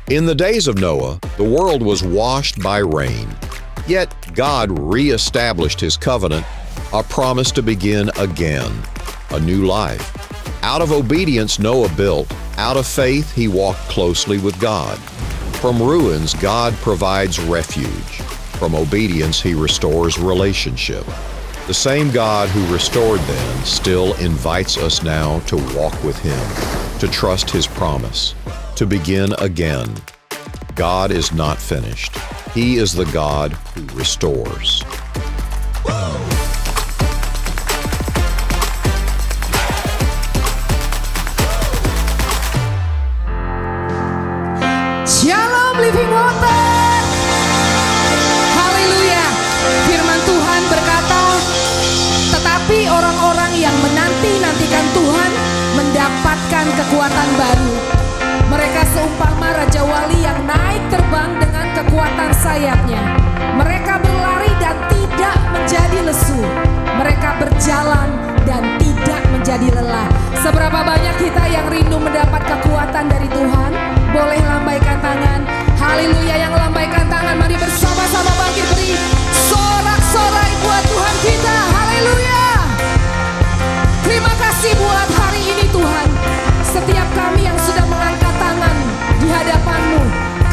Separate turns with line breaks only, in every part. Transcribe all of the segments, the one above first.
In the days of Noah, the world was washed by rain. Yet God re-established His covenant, a promise to begin again, a new life. Out of obedience, Noah built. Out of faith, he walked closely with God. From ruins, God provides refuge. From obedience, He restores relationship. The same God who restored then still invites us now to walk with Him, to trust His promise, to begin again. God is not finished. He is the God who restores.
Shalom Living Water. Haleluya. Firman Tuhan berkata, tetapi orang-orang yang menanti-nantikan Tuhan mendapatkan kekuatan baru. Mereka seumpama Raja Wali yang naik terbang dengan kekuatan sayapnya. Mereka berlari dan tidak menjadi lesu. Mereka berjalan dan tidak menjadi lelah. Seberapa banyak kita yang rindu mendapat kekuatan dari Tuhan? Boleh lambaikan tangan. Haleluya, yang lambaikan tangan, mari bersama-sama bangkit beri sorak-sorai buat Tuhan kita. Haleluya. Terima kasih buat hari ini Tuhan. Setiap kami yang sudah mengangkat tangan di hadapan-Mu,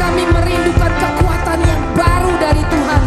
kami merindukan kekuatan yang baru dari Tuhan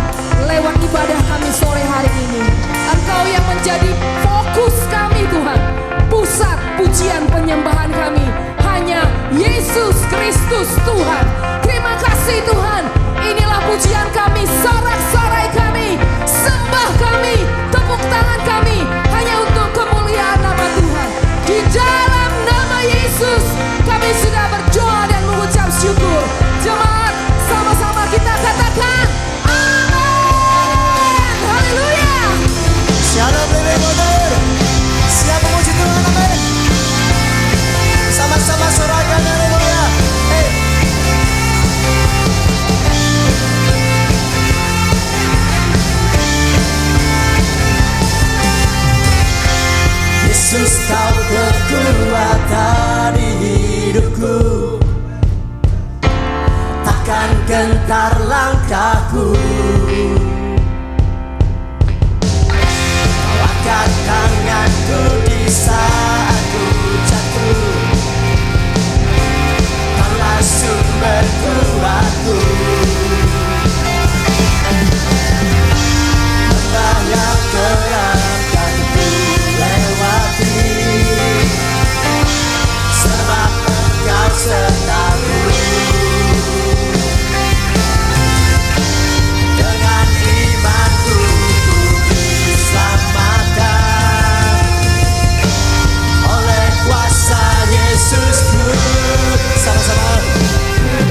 lewat ibadah kami sore hari ini. Engkau yang menjadi fokus kami Tuhan, pusat pujian penyembahan kami hanya Yesus Kristus Tuhan. Terima kasih Tuhan. Inilah pujian kami, sorak-sorai kami, sembah kami, tepuk tangan kami hanya untuk kemuliaan nama Tuhan. Di dalam nama Yesus kami sudah berdoa dan mengucap syukur. Jemaat, sama-sama kita katakan amin. Haleluya.
Shalom Living Water. Siap memuji Tuhan, amin. Sama-sama sorakan haleluya. Hey. Yesus, Kau kekuatan di hidupku, takkan gentar langkahku. Kau angkat tanganku di saat ku jatuh, Kaulah sumber kuatku. Lembah yang terang kan ku lewati, sebab Engkau sertaku. Dengan imanku ku diselamatkan oleh kuasa Yesusku. Sama-sama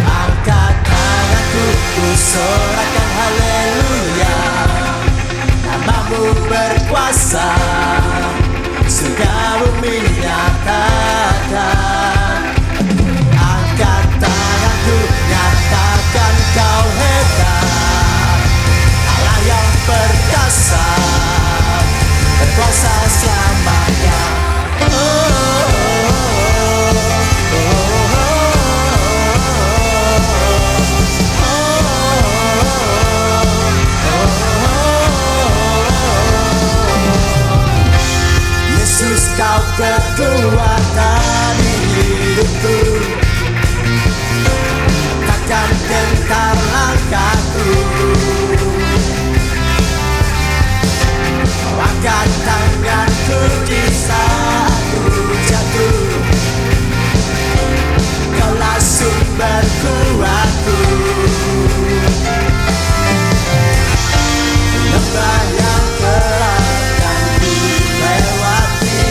angkat tanganku, ku sorakan haleluya. Namamu berkuasa, surga bumi nyatakan. Angkat tanganku, nyatakan Kau hebat, Allah yang perkasa, berkuasa selamanya. Yesus, Kau kekuatan di hidupku, takkan gentar langkahku. Kau angkat tanganku di saat ku jatuh, Kaulah sumber kuatku. Lembah yang terang kan ku lewati,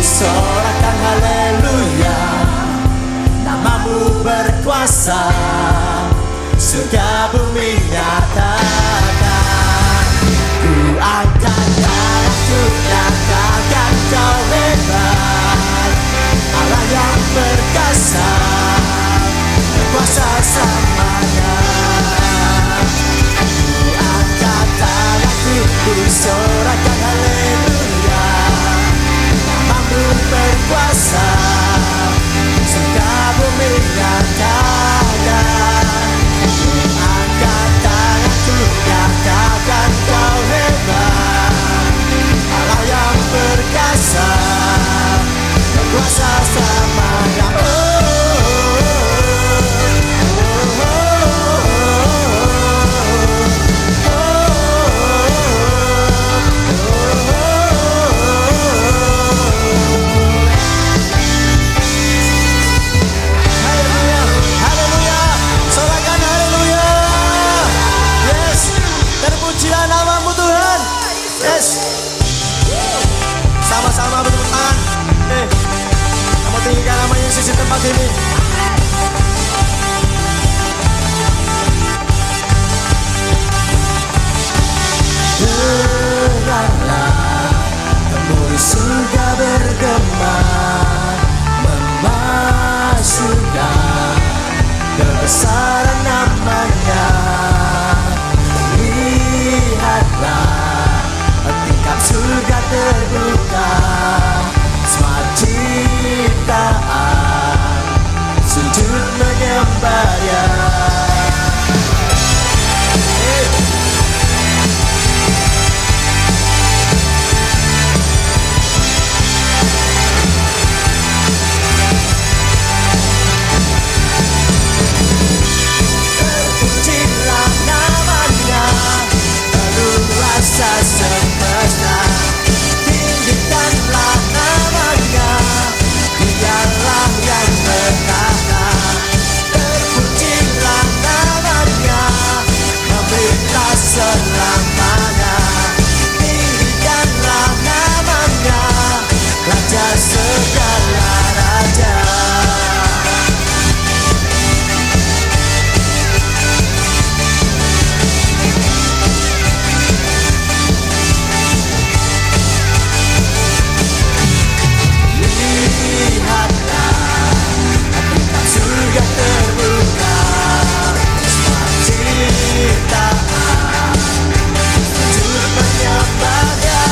sorakan haleluya. Namamu berkuasa, surga bumi nyatakan. Ku angkat tanganku, nyatakan kau hebat, Allah yang perkasa, berkuasa selamanya. Ku angkat tanganku, ku sorakan haleluya. Namamu berkuasa, surga bumi nyatakan. Ku angkat tanganku, nyatakan kau hebat, Allah yang perkasa, berkuasa selamanya. Haleluya, sorakan haleluya. Yes, terpujilah namamu Tuhan. Yes, sama-sama bertepuk tangan. Kamu tinggikan nama Yesus di tempat ini. Dengarlah, temui surga bergema, memasukkan kebesaran namanya. Lihatlah, tingkap surga terbuka, semua ciptaan sujud menyembah Dia. Terpujilah namanya, berluasa semesta. Tinggikanlah namanya, Dialah yang bertata. Terpujilah namanya, memerintah selamanya. Tinggikanlah namanya, Raja segala raja. Lihatlah, tingkap surga terbuka, semua ciptaan sujud menyembah Dia.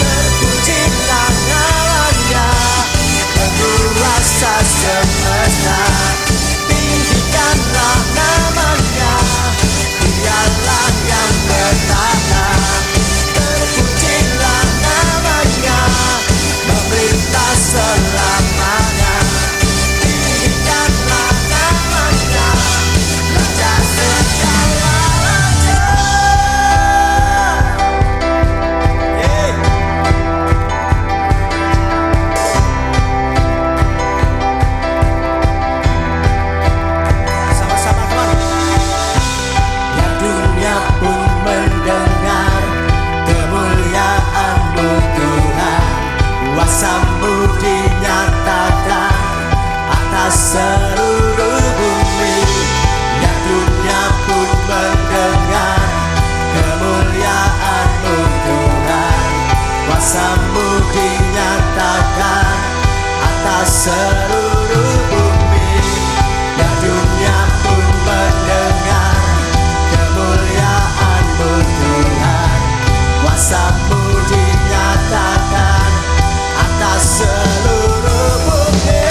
Terpujilah namanya, berkuasa semesta. Tinggikanlah namanya, Dialah yang bertata. Terpujilah namanya, memerintah selamanya. Tinggikanlah namanya, Raja segala raja. Yeay. Sama-sama teman. Ya dunia pun mendengar kemuliaan-Mu Tuhan, kuasa-Mu dinyatakan atas seluruh bumi. Ya dunia pun mendengar kemuliaan-Mu Tuhan, kuasa-Mu dinyatakan atas seluruh bumi. Ya dunia pun mendengar kemuliaan-Mu Tuhan, kuasa-Mu dinyatakan atas seluruh bumi.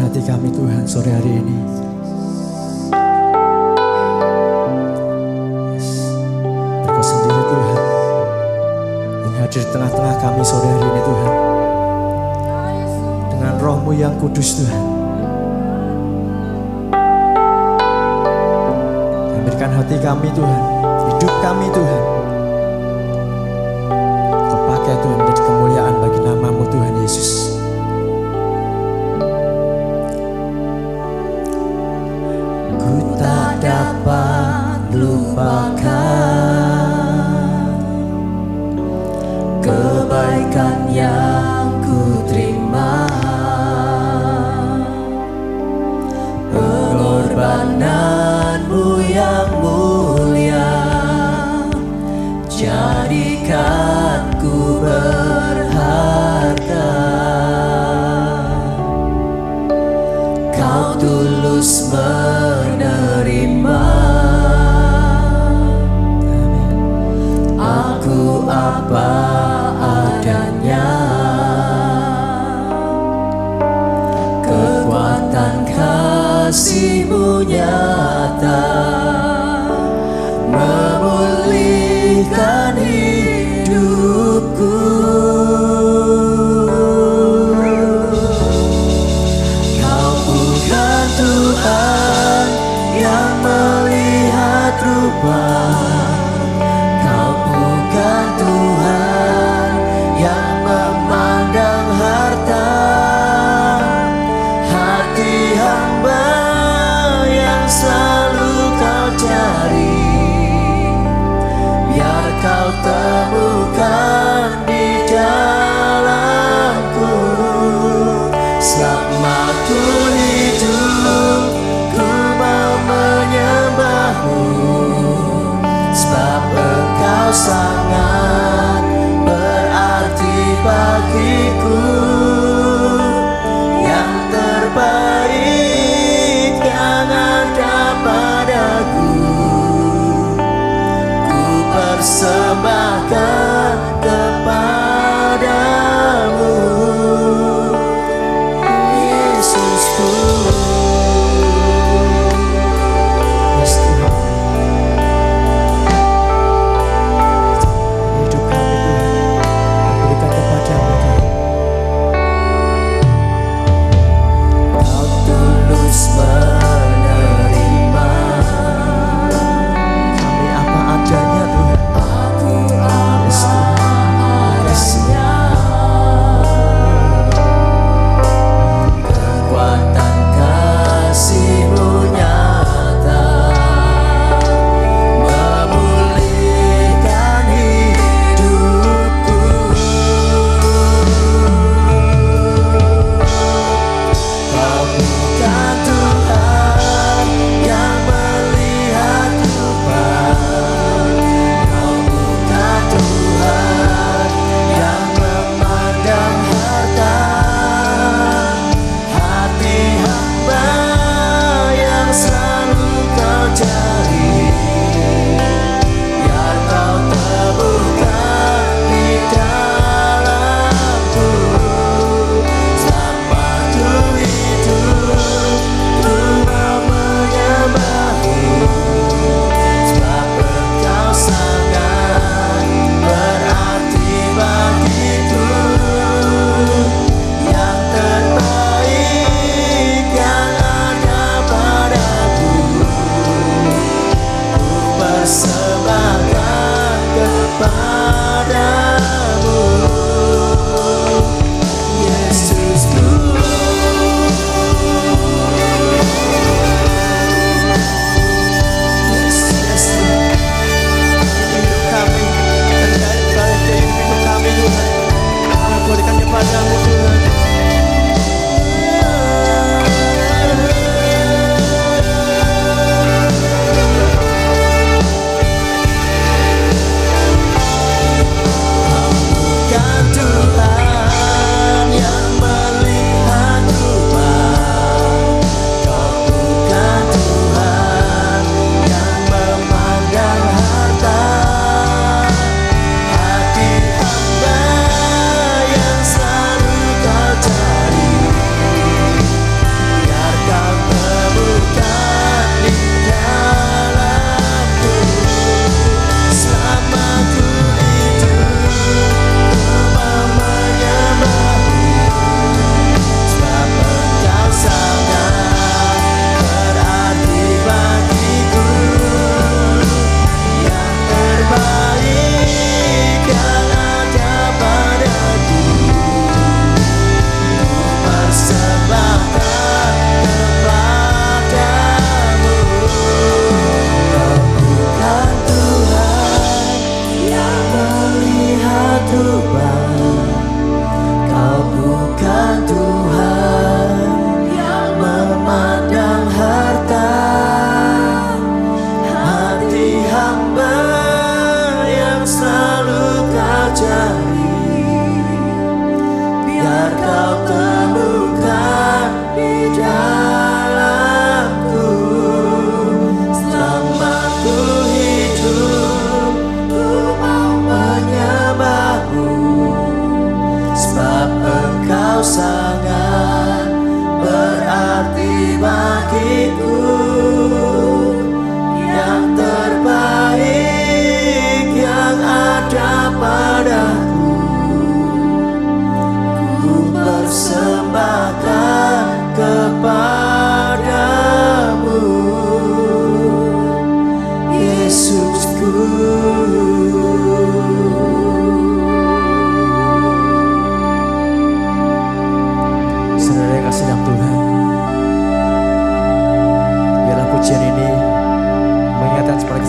hati kami Tuhan sore hari ini. Engkau sendiri Tuhan yang hadir di tengah-tengah kami sore hari ini Tuhan. Dengan roh-Mu yang kudus Tuhan. Berikan hati kami Tuhan, hidup kami Tuhan. Kau pakai Tuhan menjadi kemuliaan bagi nama-Mu Tuhan Yesus. Ku tak dapat lupakan kebaikan yang ku terima, pengorbanan-Mu yang mulia, jadikanku berharga. Kau tulus menerima aku apa adanya. Kekuatan kasih-Mu nyata memulihkan hidupku. Kau bukan Tuhan yang melihat rupa, Kau bukan Tuhan yang memandang harta. Hati hamba yang selalu Kau cari, biar Kau temukan di dalamku. Selama ku hidup, ku mau menyembah-Mu, sebab Engkau sangat berarti bagiku. Yang terbaik yang ada padaku, ku persembahkan kepadamu, Yesusku. Yes Tuhan, hidup kami Tuhan, berikan kepadamu Tuhan. Kau tulus menerima kami apa adanya Tuhan. Yes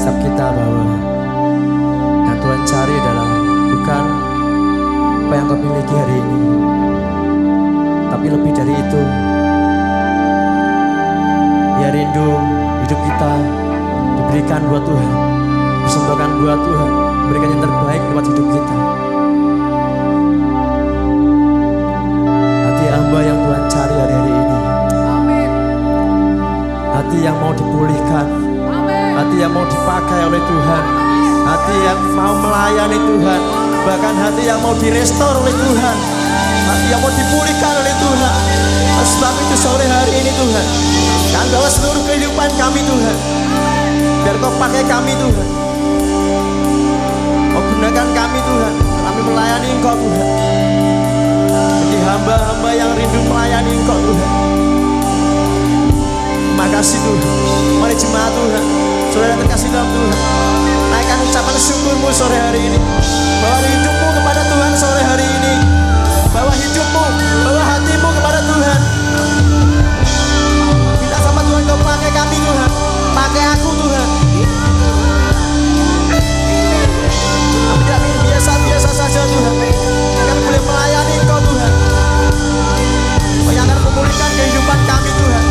setiap kita bahwa yang Tuhan cari adalah bukan apa yang kau miliki hari ini, tapi lebih dari itu. Ya rindu hidup kita diberikan buat Tuhan, persembahkan buat Tuhan, berikan yang terbaik lewat hidup kita. Hati hamba yang Tuhan cari hari-hari ini,
Amin.
hati yang mau dipulihkan,
Amin.
hati yang mau dipakai oleh Tuhan, hati yang mau melayani Tuhan, bahkan hati yang mau direstor oleh Tuhan, hati yang mau dipulihkan oleh Tuhan. Sebab itu sore hari ini Tuhan, kan bawa seluruh kehidupan kami Tuhan, biar kau pakai kami Tuhan, kau gunakan kami Tuhan, kami melayani Engkau Tuhan, jadi hamba-hamba yang rindu melayani Engkau Tuhan. Terima kasih Tuhan. Mari jemaat Tuhan, saudara terkasih dalam Tuhan, naikkan ucapan syukurmu sore hari ini. Bawa hidupmu kepada Tuhan sore hari ini. Bawa hidupmu, bawa hatimu kepada Tuhan. Minta sama Tuhan, kau pakai kami Tuhan, pakai aku Tuhan. Kami tidak ingin biasa-biasa saja Tuhan, kami boleh melayani Engkau Tuhan. Kau yang akan memulihkan kehidupan kami Tuhan,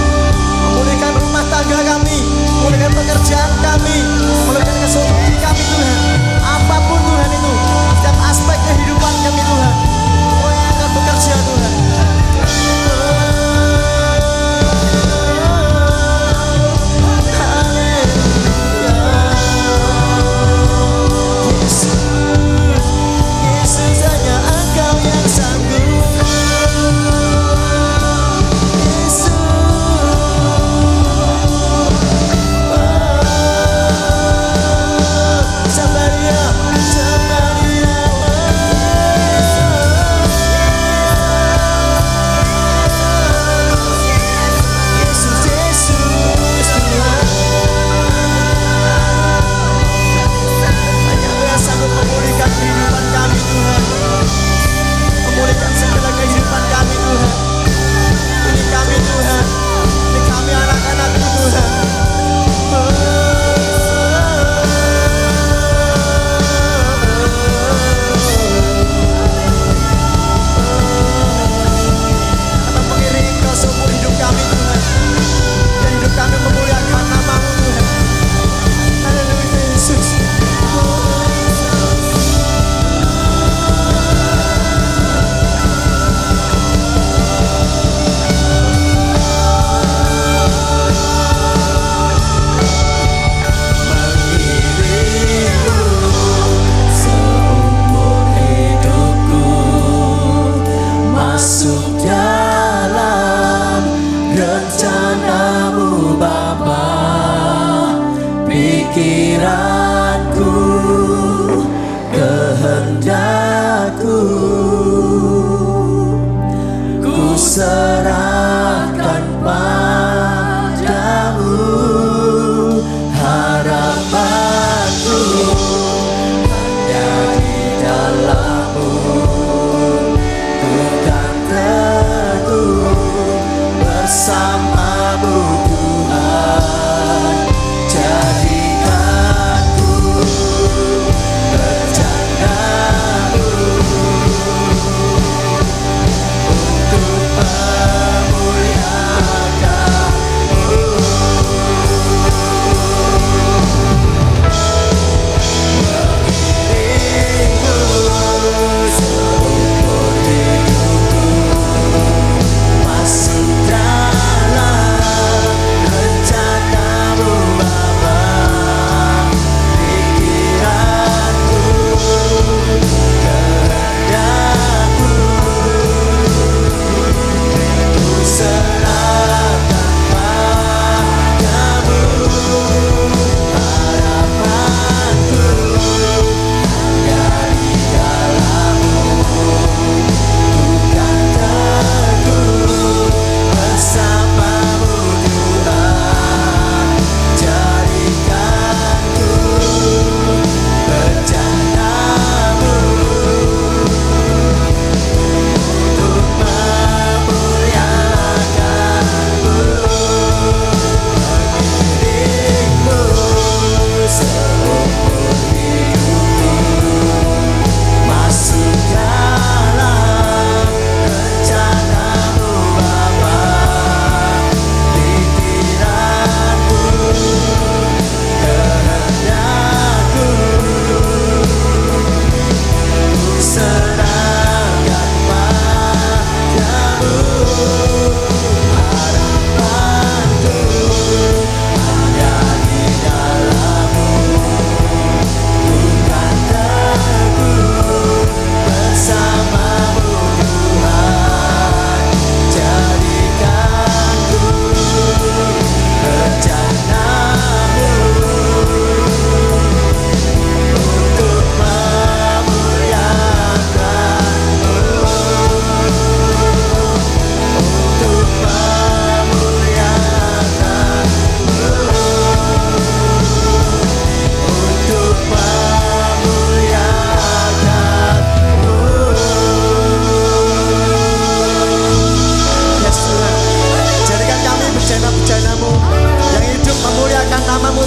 memulihkan rumah tangga kami, memulihkan pekerjaan kami, memulihkan kesulitan kami Tuhan. Apapun Tuhan itu, setiap aspek kehidupan kami Tuhan, Kau yang akan bekerja Tuhan. Yesus hanya Engkau yang sanggup. Memulihkan segala kehidupan kami Tuhan. Ini kami Tuhan, ini kami anak-anak-Mu Tuhan. Kami mengiringi Engkau seumur hidup kami Tuhan, dan hidup kami memuliakan nama-Mu Tuhan. Haleluya Yesus. Masuk dalam rencana-Mu Bapa, pikiranku, kehendakku, ku serahkan padamu, harapanku hanya di dalam-Mu. Bersama-Mu Tuhan, jadikanku rencana-Mu untuk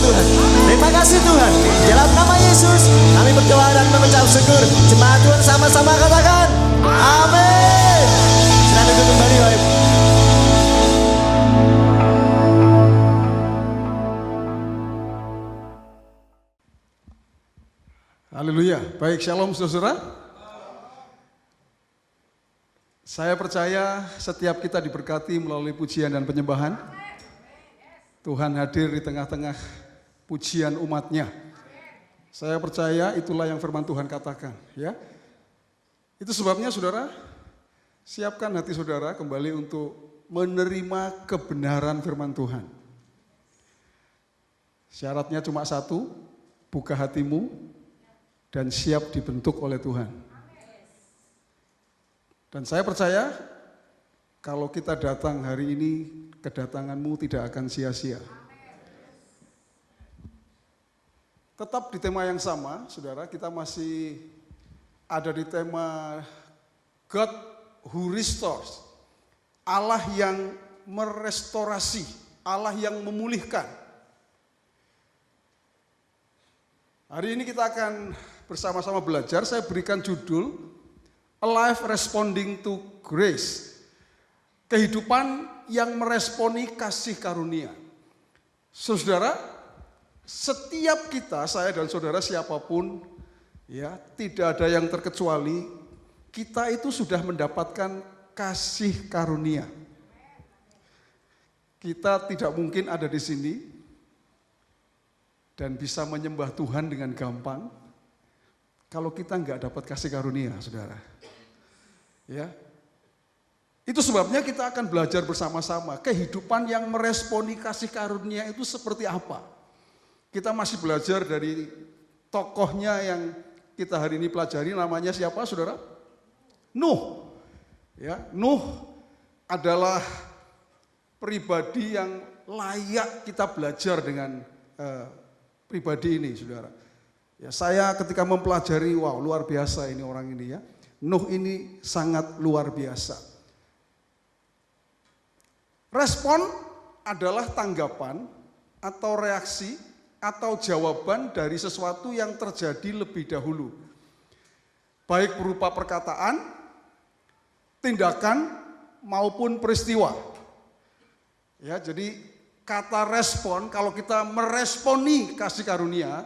Tuhan. Terima kasih Tuhan. Dalam nama Yesus kami berdoa dan mengucap syukur. Jemaat Tuhan sama-sama katakan amin. Silakan duduk kembali Bapak Ibu.
Haleluya. Baik, shalom saudara. Saya percaya setiap kita diberkati melalui pujian dan penyembahan. Tuhan hadir di tengah-tengah pujian umatnya. Saya percaya itulah yang firman Tuhan katakan. Ya. Itu sebabnya saudara, siapkan hati saudara kembali untuk menerima kebenaran firman Tuhan. Syaratnya cuma satu, buka hatimu dan siap dibentuk oleh Tuhan. Dan saya percaya kalau kita datang hari ini, kedatanganmu tidak akan sia-sia. Tetap di tema yang sama, saudara, kita masih ada di tema God who restores. Allah yang merestorasi, Allah yang memulihkan. Hari ini kita akan bersama-sama belajar, saya berikan judul A Life Responding to Grace. Kehidupan yang meresponi kasih karunia. Saudara, setiap kita, saya dan saudara siapapun, ya, tidak ada yang terkecuali, kita itu sudah mendapatkan kasih karunia. Kita tidak mungkin ada di sini dan bisa menyembah Tuhan dengan gampang kalau kita nggak dapat kasih karunia, saudara. Ya, itu sebabnya kita akan belajar bersama-sama kehidupan yang meresponi kasih karunia itu seperti apa. Kita masih belajar dari tokohnya yang kita hari ini pelajari, namanya siapa, saudara? Nuh. Ya, Nuh adalah pribadi yang layak kita belajar dengan pribadi ini, saudara. Ya, saya ketika mempelajari, wow, luar biasa ini orang ini ya. Nuh ini sangat luar biasa. Respon adalah tanggapan atau reaksi atau jawaban dari sesuatu yang terjadi lebih dahulu. Baik berupa perkataan, tindakan, maupun peristiwa. Ya, jadi kata respon, kalau kita meresponi kasih karunia,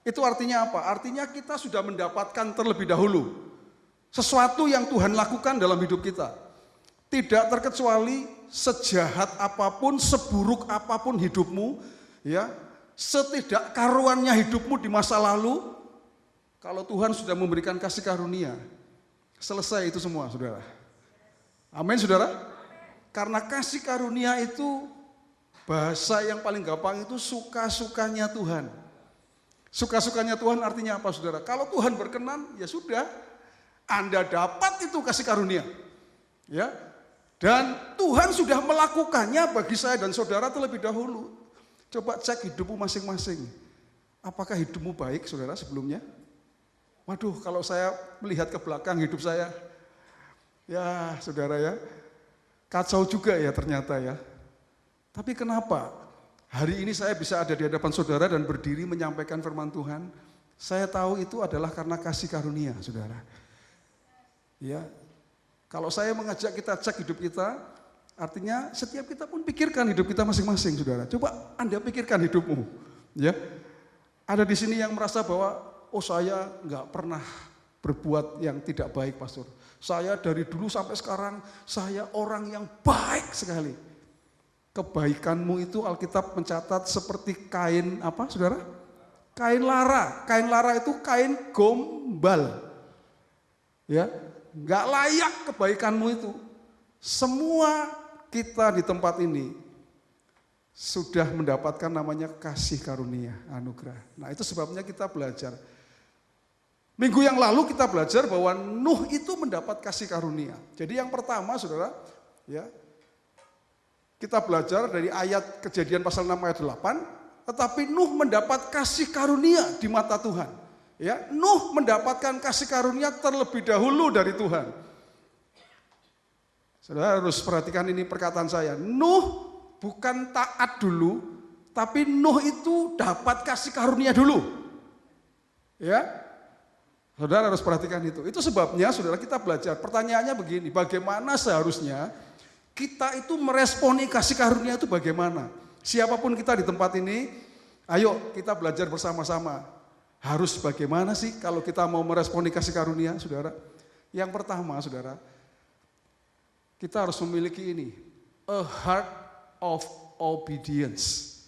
itu artinya apa? Artinya kita sudah mendapatkan terlebih dahulu sesuatu yang Tuhan lakukan dalam hidup kita. Tidak terkecuali sejahat apapun, seburuk apapun hidupmu, ya, setidak karuannya hidupmu di masa lalu, kalau Tuhan sudah memberikan kasih karunia, selesai itu semua, saudara. Amin, saudara. Karena kasih karunia itu, bahasa yang paling gampang itu suka-sukanya Tuhan. Suka-sukanya Tuhan artinya apa, saudara? Kalau Tuhan berkenan, ya sudah, Anda dapat itu kasih karunia. Ya. Dan Tuhan sudah melakukannya bagi saya dan saudara terlebih dahulu. Coba cek hidupmu masing-masing. Apakah hidupmu baik, saudara, sebelumnya? Waduh, kalau saya melihat ke belakang hidup saya, ya saudara ya, kacau juga ya ternyata ya. Tapi kenapa hari ini saya bisa ada di hadapan saudara dan berdiri menyampaikan firman Tuhan? Saya tahu itu adalah karena kasih karunia, saudara. Ya, kalau saya mengajak kita cek hidup kita, artinya setiap kita pun pikirkan hidup kita masing-masing, saudara. Coba Anda pikirkan hidupmu, ya. Ada di sini yang merasa bahwa, oh saya nggak pernah berbuat yang tidak baik, pastor. Saya dari dulu sampai sekarang, saya orang yang baik sekali. Kebaikanmu itu Alkitab mencatat seperti kain apa, saudara? Kain lara. Kain lara itu kain gombal, ya. Nggak layak kebaikanmu itu. Semua kita di tempat ini sudah mendapatkan namanya kasih karunia, anugerah. Nah itu sebabnya kita belajar. Minggu yang lalu kita belajar bahwa Nuh itu mendapat kasih karunia. Jadi yang pertama, saudara, ya, kita belajar dari ayat Kejadian pasal 6 ayat 8, tetapi Nuh mendapat kasih karunia di mata Tuhan. Ya, Nuh mendapatkan kasih karunia terlebih dahulu dari Tuhan. Saudara harus perhatikan ini perkataan saya. Nuh bukan taat dulu, Tapi Nuh itu dapat kasih karunia dulu. Ya. Saudara harus perhatikan itu. Itu sebabnya saudara kita belajar. Pertanyaannya begini, bagaimana seharusnya kita itu meresponi kasih karunia itu bagaimana? Siapapun kita di tempat ini, ayo kita belajar bersama-sama. Harus bagaimana sih kalau kita mau meresponi kasih karunia, saudara? Yang pertama, saudara, kita harus memiliki ini, a heart of obedience.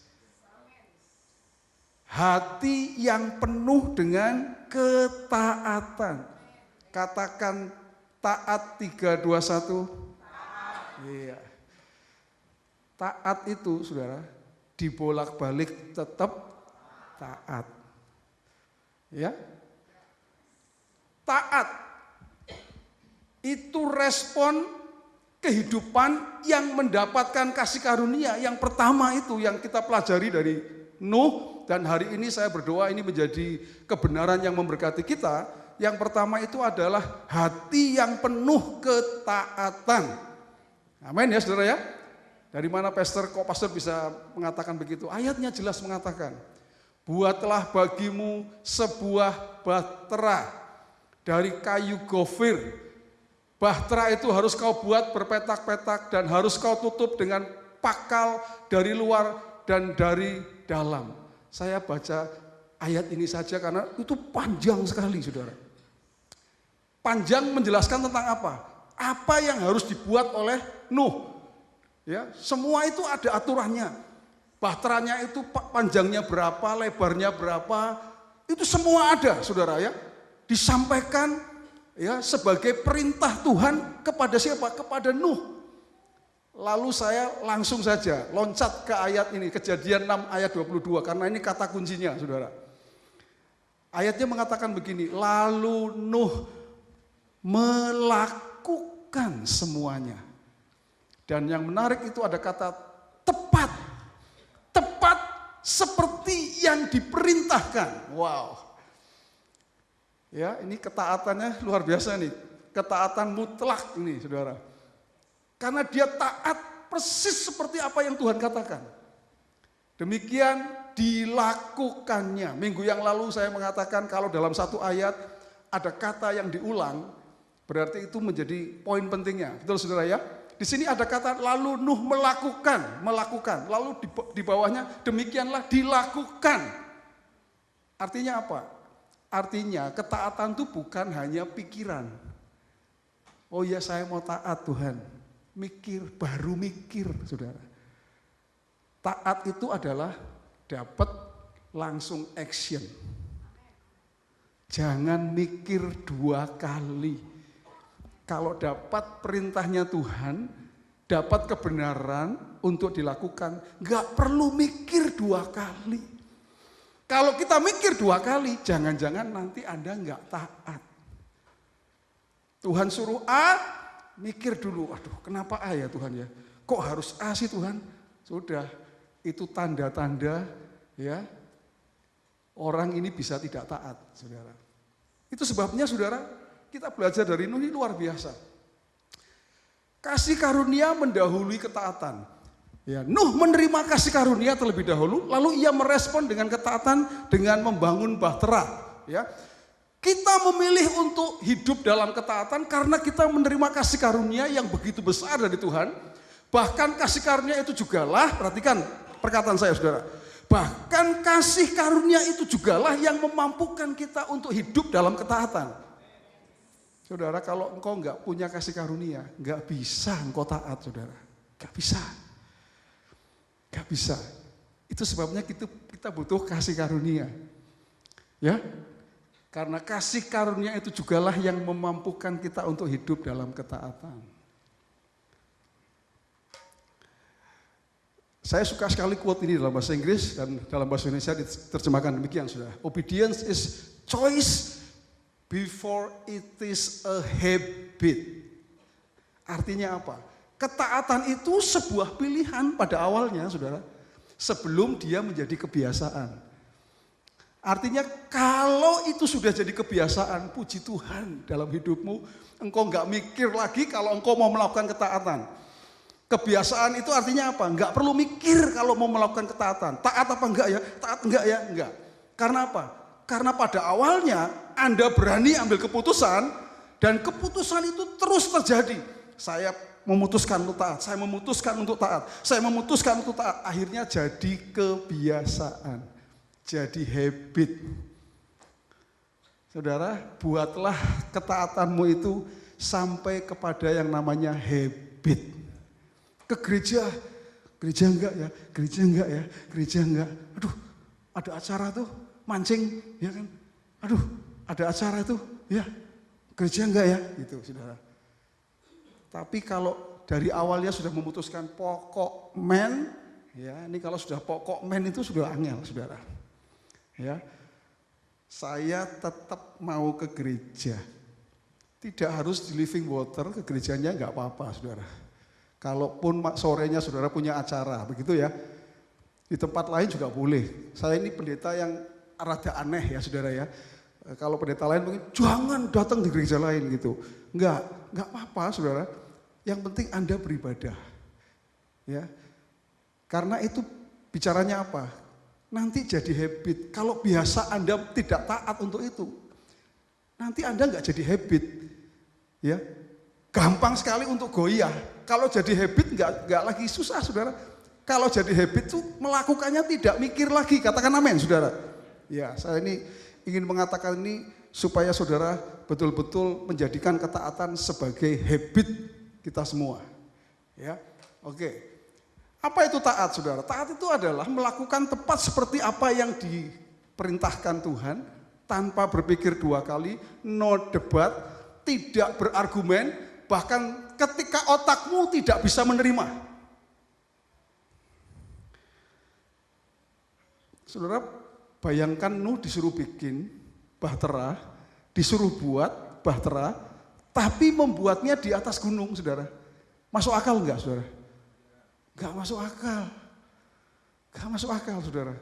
Hati yang penuh dengan ketaatan. Katakan taat 3, 2, 1. Iya. Taat itu, saudara, dibolak-balik tetap taat. Ya. Taat itu respon kehidupan yang mendapatkan kasih karunia. Yang pertama itu yang kita pelajari dari Nuh, dan hari ini saya berdoa ini menjadi kebenaran yang memberkati kita. Yang pertama itu adalah hati yang penuh ketaatan. Amin ya saudara ya. Dari mana pastor, kok pastor bisa mengatakan begitu? Ayatnya jelas mengatakan, buatlah bagimu sebuah bahtera dari kayu gofir. Bahtera itu harus kau buat berpetak-petak dan harus kau tutup dengan pakal dari luar dan dari dalam. Saya baca ayat ini saja karena itu panjang sekali, saudara. Panjang menjelaskan tentang apa? Apa yang harus dibuat oleh Nuh. Ya, semua itu ada aturannya. Bahteranya itu panjangnya berapa, lebarnya berapa, itu semua ada, saudara ya. Disampaikan ya sebagai perintah Tuhan kepada siapa? Kepada Nuh. Lalu saya langsung saja loncat ke ayat ini, Kejadian 6 ayat 22, karena ini kata kuncinya, saudara. Ayatnya mengatakan begini, lalu Nuh melakukan semuanya. Dan yang menarik itu ada kata tepat. Tepat seperti yang diperintahkan. Wow. Ya, ini ketaatannya luar biasa nih. Ketaatan mutlak ini, saudara. Karena dia taat persis seperti apa yang Tuhan katakan. Demikian dilakukannya. Minggu yang lalu saya mengatakan kalau dalam satu ayat ada kata yang diulang, berarti itu menjadi poin pentingnya. Betul saudara ya? Di sini ada kata lalu Nuh melakukan. Lalu di bawahnya demikianlah dilakukan. Artinya apa? Artinya ketaatan itu bukan hanya pikiran. Oh ya saya mau taat Tuhan. Baru mikir, saudara. Taat itu adalah dapat langsung action. Jangan mikir 2 kali. Kalau dapat perintahnya Tuhan, dapat kebenaran untuk dilakukan, gak perlu mikir 2 kali. Kalau kita mikir 2 kali, jangan-jangan nanti Anda gak taat. Tuhan suruh A, mikir dulu, aduh kenapa A ya Tuhan ya? Kok harus A sih Tuhan? Sudah, itu tanda-tanda ya orang ini bisa tidak taat, saudara. Itu sebabnya saudara, kita belajar dari Nuh ini luar biasa. Kasih karunia mendahului ketaatan. Ya, Nuh menerima kasih karunia terlebih dahulu, lalu ia merespon dengan ketaatan dengan membangun bahtera. Ya. Kita memilih untuk hidup dalam ketaatan karena kita menerima kasih karunia yang begitu besar dari Tuhan. Bahkan kasih karunia itu jugalah, perhatikan perkataan saya saudara. Bahkan kasih karunia itu jugalah yang memampukan kita untuk hidup dalam ketaatan. Saudara, kalau engkau enggak punya kasih karunia, enggak bisa engkau taat saudara. Enggak bisa. Enggak bisa. Itu sebabnya kita butuh kasih karunia. Ya. Karena kasih karunia itu jugalah yang memampukan kita untuk hidup dalam ketaatan. Saya suka sekali quote ini dalam bahasa Inggris dan dalam bahasa Indonesia diterjemahkan demikian sudah. Obedience is choice before it is a habit. Artinya apa? Ketaatan itu sebuah pilihan pada awalnya saudara. Sebelum dia menjadi kebiasaan. Artinya kalau itu sudah jadi kebiasaan, puji Tuhan dalam hidupmu, engkau enggak mikir lagi kalau engkau mau melakukan ketaatan. Kebiasaan itu artinya apa? Enggak perlu mikir kalau mau melakukan ketaatan. Taat apa enggak ya? Taat enggak ya? Enggak. Karena apa? Karena pada awalnya Anda berani ambil keputusan dan keputusan itu terus terjadi. Saya memutuskan untuk taat, saya memutuskan untuk taat, saya memutuskan untuk taat. Akhirnya jadi kebiasaan, jadi habit. Saudara, buatlah ketaatanmu itu sampai kepada yang namanya habit. Ke gereja enggak ya, gereja enggak ya, gereja enggak. Aduh, ada acara tuh, mancing, ya kan. Aduh, ada acara tuh, ya, gereja enggak ya, gitu saudara. Tapi kalau dari awalnya sudah memutuskan pokok men, ya, ini kalau sudah pokok men itu sudah angel, saudara. Ya, saya tetap mau ke gereja. Tidak harus di Living Water, ke gerejanya enggak apa-apa, saudara. Kalaupun sorenya saudara punya acara, begitu ya. Di tempat lain juga boleh. Saya ini pendeta yang rada aneh ya saudara ya. Kalau pendeta lain mungkin jangan datang di gereja lain gitu. Enggak apa-apa saudara. Yang penting Anda beribadah. Ya. Karena itu bicaranya apa? Nanti jadi habit. Kalau biasa Anda tidak taat untuk itu, nanti Anda enggak jadi habit. Ya. Gampang sekali untuk goyah. Kalau jadi habit enggak lagi susah saudara. Kalau jadi habit tuh melakukannya tidak mikir lagi. Katakan amin saudara. Ya, saya ini ingin mengatakan ini supaya saudara betul-betul menjadikan ketaatan sebagai habit kita semua. Ya, oke. Apa itu taat saudara? Taat itu adalah melakukan tepat seperti apa yang diperintahkan Tuhan tanpa berpikir dua kali, no debat, tidak berargumen, bahkan ketika otakmu tidak bisa menerima. Saudara, bayangkan Nuh disuruh bikin bahtera, disuruh buat bahtera, tapi membuatnya di atas gunung, saudara. Masuk akal enggak, saudara? Enggak masuk akal. Enggak masuk akal, saudara.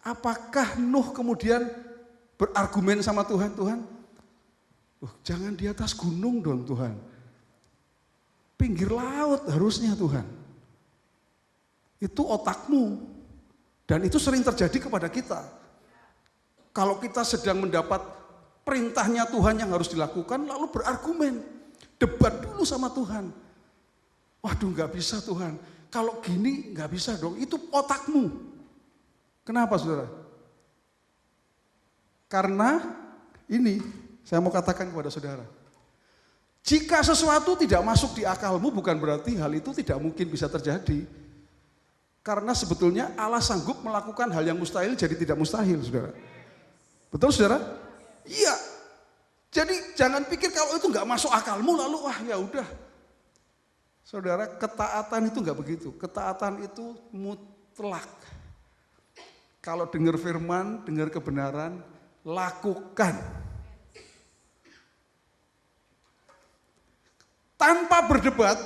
Apakah Nuh kemudian berargumen sama Tuhan, Tuhan, jangan di atas gunung dong Tuhan. Pinggir laut harusnya Tuhan. Itu otakmu. Dan itu sering terjadi kepada kita. Kalau kita sedang mendapat perintahnya Tuhan yang harus dilakukan, lalu berargumen. Debat dulu sama Tuhan. Waduh gak bisa Tuhan. Kalau gini gak bisa dong. Itu otakmu. Kenapa saudara? Karena ini saya mau katakan kepada saudara. Jika sesuatu tidak masuk di akalmu bukan berarti hal itu tidak mungkin bisa terjadi. Karena sebetulnya Allah sanggup melakukan hal yang mustahil jadi tidak mustahil, saudara. Betul, saudara? Iya. Jadi jangan pikir kalau itu nggak masuk akalmu lalu wah ya udah. Saudara, ketaatan itu nggak begitu. Ketaatan itu mutlak. Kalau dengar firman, dengar kebenaran, lakukan. Tanpa berdebat,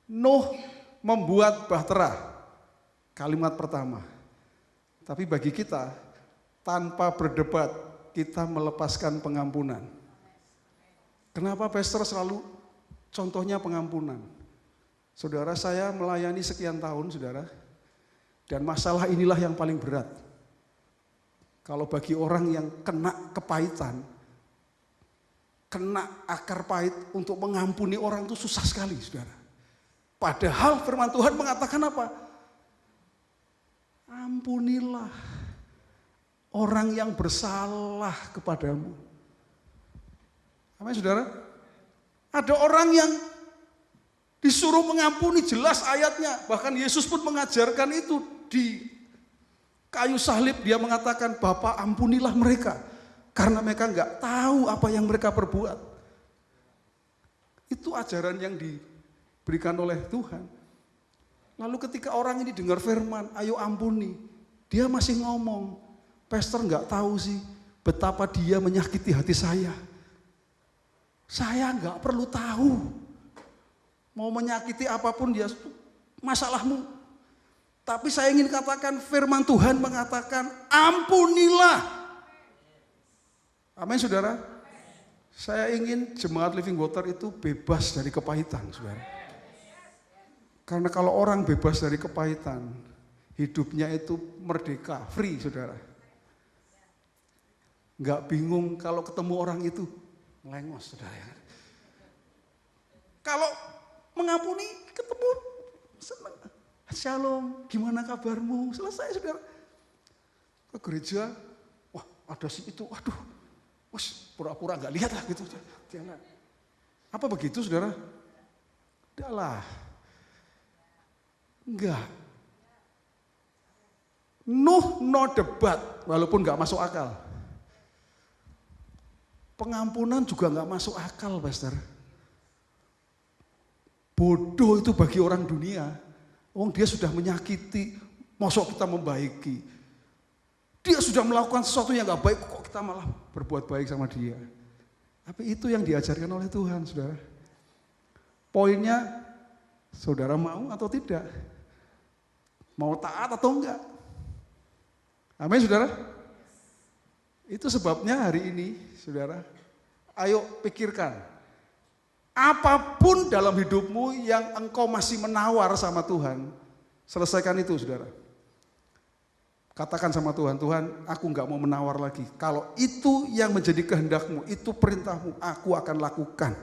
Nuh membuat bahtera. Kalimat pertama. Tapi bagi kita, tanpa berdebat, kita melepaskan pengampunan. Kenapa pastor selalu contohnya pengampunan? Saudara, saya melayani sekian tahun, saudara. Dan masalah inilah yang paling berat. Kalau bagi orang yang kena kepahitan, kena akar pahit untuk mengampuni orang itu susah sekali, saudara. Padahal firman Tuhan mengatakan apa? Ampunilah orang yang bersalah kepadamu. Amin, saudara. Ada orang yang disuruh mengampuni, jelas ayatnya. Bahkan Yesus pun mengajarkan itu di kayu salib. Dia mengatakan, Bapa ampunilah mereka. Karena mereka enggak tahu apa yang mereka perbuat. Itu ajaran yang diberikan oleh Tuhan. Lalu ketika orang ini dengar firman, ayo ampuni. Dia masih ngomong, pastor enggak tahu sih betapa dia menyakiti hati saya. Saya enggak perlu tahu. Mau menyakiti apapun dia, masalahmu. Tapi saya ingin katakan firman Tuhan mengatakan ampunilah. Amin, saudara. Saya ingin jemaat Living Water itu bebas dari kepahitan, saudara. Karena kalau orang bebas dari kepahitan, hidupnya itu merdeka, free saudara. Nggak bingung kalau ketemu orang itu, ngelengos saudara. Kalau mengampuni, ketemu, senang. Shalom, gimana kabarmu? Selesai saudara. Ke gereja, wah ada si itu, waduh, pura-pura nggak lihat lah gitu. Jangan. Apa begitu saudara? Enggak lah. Enggak. Nuh no debat, walaupun nggak masuk akal. Pengampunan juga nggak masuk akal, Pastor. Bodoh itu bagi orang dunia. Wong dia sudah menyakiti, mosok kita membaiki. Dia sudah melakukan sesuatu yang nggak baik, kok kita malah berbuat baik sama dia. Tapi itu yang diajarkan oleh Tuhan, saudara. Poinnya, saudara mau atau tidak? Mau taat atau enggak? Amin, saudara. Itu sebabnya hari ini, saudara, ayo pikirkan. Apapun dalam hidupmu yang engkau masih menawar sama Tuhan, selesaikan itu, saudara. Katakan sama Tuhan, Tuhan, aku enggak mau menawar lagi. Kalau itu yang menjadi kehendakmu, itu perintahmu, aku akan lakukan.